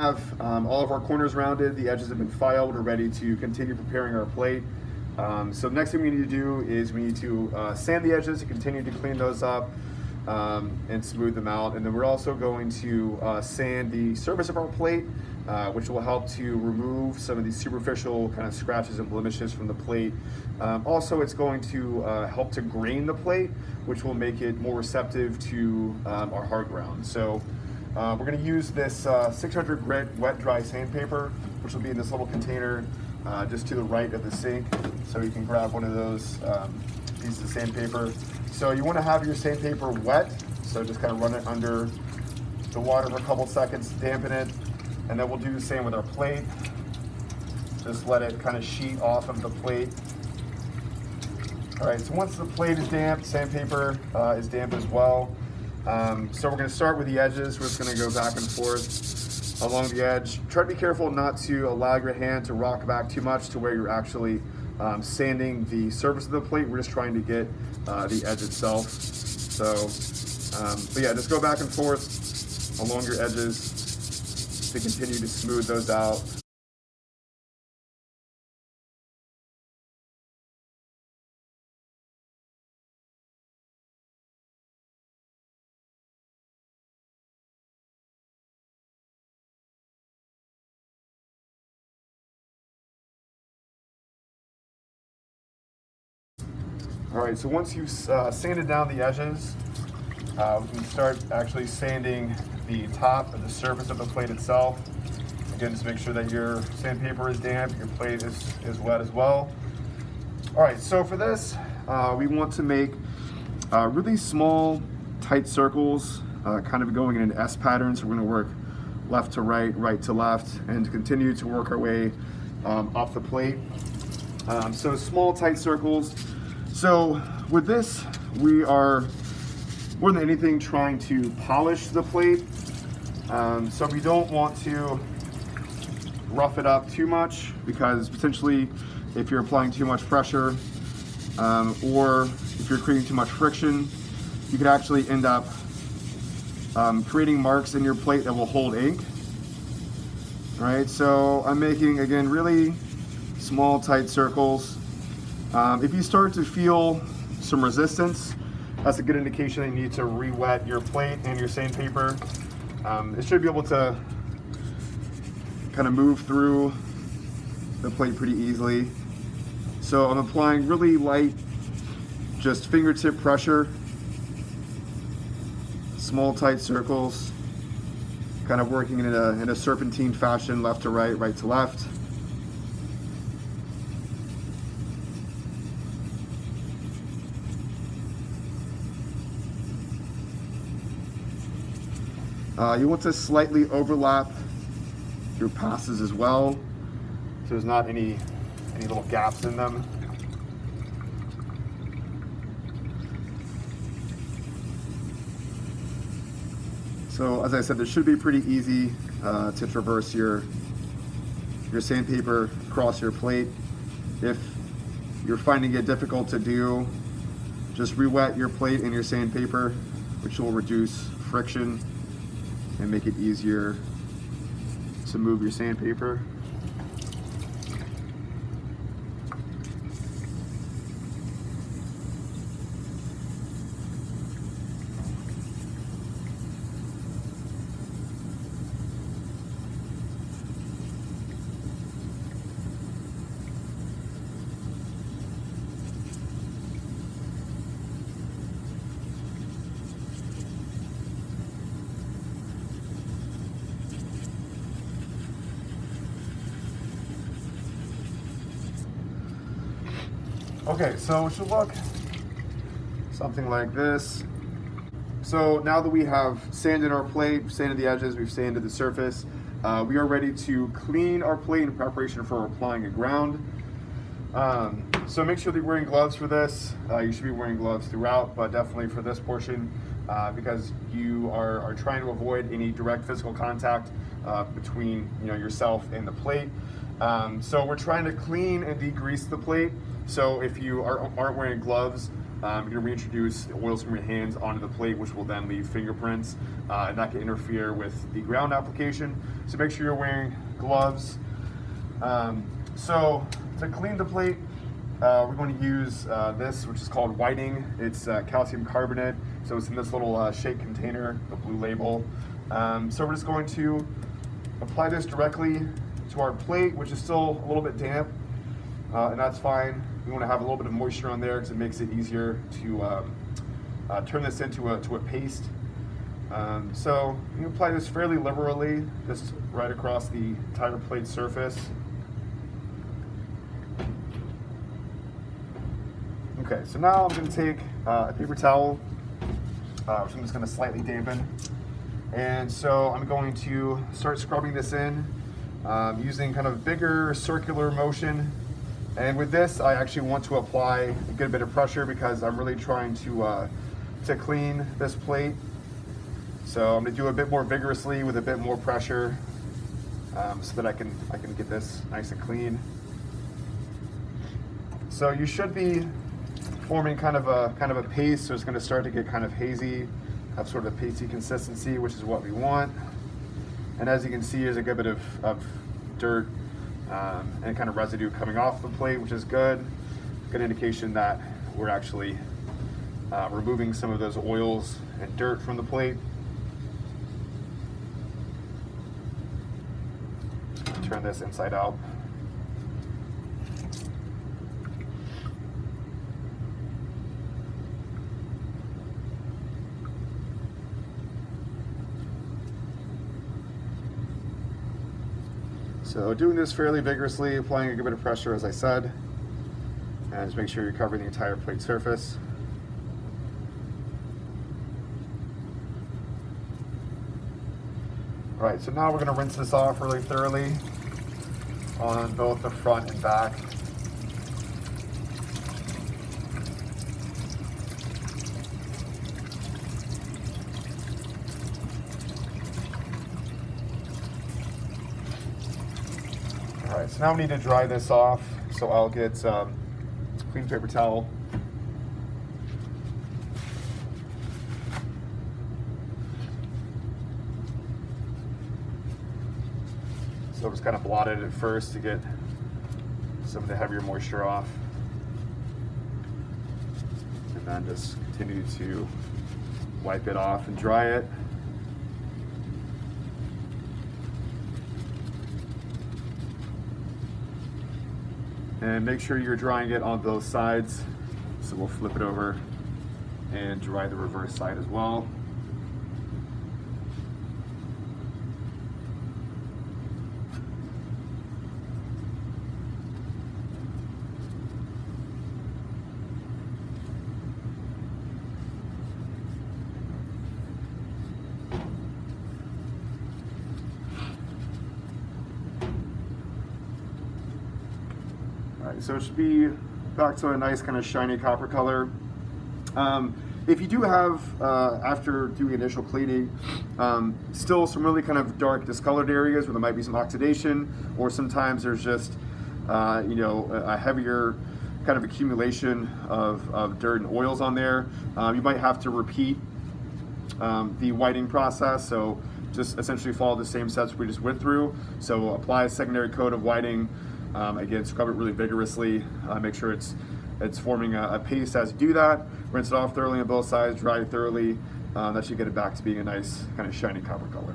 have all of our corners rounded, the edges have been filed, we're ready to continue preparing our plate. So the next thing we need to do is we need to sand the edges to continue to clean those up and smooth them out. And then we're also going to sand the surface of our plate, which will help to remove some of these superficial kind of scratches and blemishes from the plate. Also, it's going to help to grain the plate, which will make it more receptive to our hard ground. So we're going to use this 600 grit wet dry sandpaper, which will be in this little container just to the right of the sink. So you can grab one of those pieces of sandpaper. So you want to have your sandpaper wet, so just kind of run it under the water for a couple seconds, dampen it, and then we'll do the same with our plate. Just let it kind of sheet off of the plate. All right, so once the plate is damp, sandpaper is damp as well. So we're going to start with the edges. We're just going to go back and forth along the edge. Try to be careful not to allow your hand to rock back too much to where you're actually sanding the surface of the plate. We're just trying to get the edge itself. So, but yeah, just go back and forth along your edges to continue to smooth those out. All right, so once you've sanded down the edges, we can start actually sanding the top of the surface of the plate itself. Again, just make sure that your sandpaper is damp, your plate is wet as well. All right, so for this, we want to make really small, tight circles, kind of going in an S pattern. So we're gonna work left to right, right to left, and continue to work our way off the plate. So small, tight circles. So with this, we are more than anything trying to polish the plate. So we don't want to rough it up too much, because potentially if you're applying too much pressure or if you're creating too much friction, you could actually end up creating marks in your plate that will hold ink. All right, so I'm making, again, really small, tight circles. If you start to feel some resistance, that's a good indication that you need to re-wet your plate and your sandpaper. It should be able to kind of move through the plate pretty easily. So I'm applying really light, just fingertip pressure, small, tight circles, kind of working in a serpentine fashion, left to right, right to left. You want to slightly overlap your passes as well, so there's not any little gaps in them. So as I said, this should be pretty easy to traverse your sandpaper across your plate. If you're finding it difficult to do, just re-wet your plate and your sandpaper, which will reduce friction and make it easier to move your sandpaper. Okay, so it should look something like this. So now that we have sanded our plate, sanded the edges, we've sanded the surface, we are ready to clean our plate in preparation for applying a ground. So make sure that you're wearing gloves for this. You should be wearing gloves throughout, but definitely for this portion, because you are trying to avoid any direct physical contact between yourself and the plate. So we're trying to clean and degrease the plate. So if you aren't wearing gloves, you're going to reintroduce the oils from your hands onto the plate, which will then leave fingerprints, and that can interfere with the ground application. So make sure you're wearing gloves. So to clean the plate, we're going to use this, which is called whiting. It's calcium carbonate, so it's in this little shake container, the blue label. So we're just going to apply this directly to our plate, which is still a little bit damp, and that's fine. We want to have a little bit of moisture on there because it makes it easier to turn this into a paste. So you apply this fairly liberally, just right across the entire plate surface. Okay, so now I'm going to take a paper towel, which I'm just going to slightly dampen. And so I'm going to start scrubbing this in using kind of bigger circular motion. And with this, I actually want to apply a good bit of pressure because I'm really trying to clean this plate. So I'm going to do it a bit more vigorously with a bit more pressure so that I can get this nice and clean. So you should be forming kind of a paste, so it's going to start to get kind of hazy, have sort of pasty consistency, which is what we want. And as you can see, there's a good bit of dirt and kind of residue coming off the plate, which is good. Good indication that we're actually removing some of those oils and dirt from the plate. Turn this inside out. So doing this fairly vigorously, applying a good bit of pressure, as I said, and just make sure you're covering the entire plate surface. All right, so now we're going to rinse this off really thoroughly on both the front and back. All right, so now we need to dry this off. So I'll get clean paper towel. So I'm just kind of blot it at first to get some of the heavier moisture off. And then just continue to wipe it off and dry it. And make sure you're drying it on both sides. So we'll flip it over and dry the reverse side as well. So it should be back to a nice kind of shiny copper color. If you do have, after doing initial cleaning, still some really kind of dark discolored areas where there might be some oxidation, or sometimes there's just, a heavier kind of accumulation of dirt and oils on there, you might have to repeat the whiting process. So just essentially follow the same steps we just went through. So apply a secondary coat of whiting. Again, scrub it really vigorously. Make sure it's forming a paste as you do that. Rinse it off thoroughly on both sides, dry it thoroughly. That should get it back to being a nice kind of shiny copper color.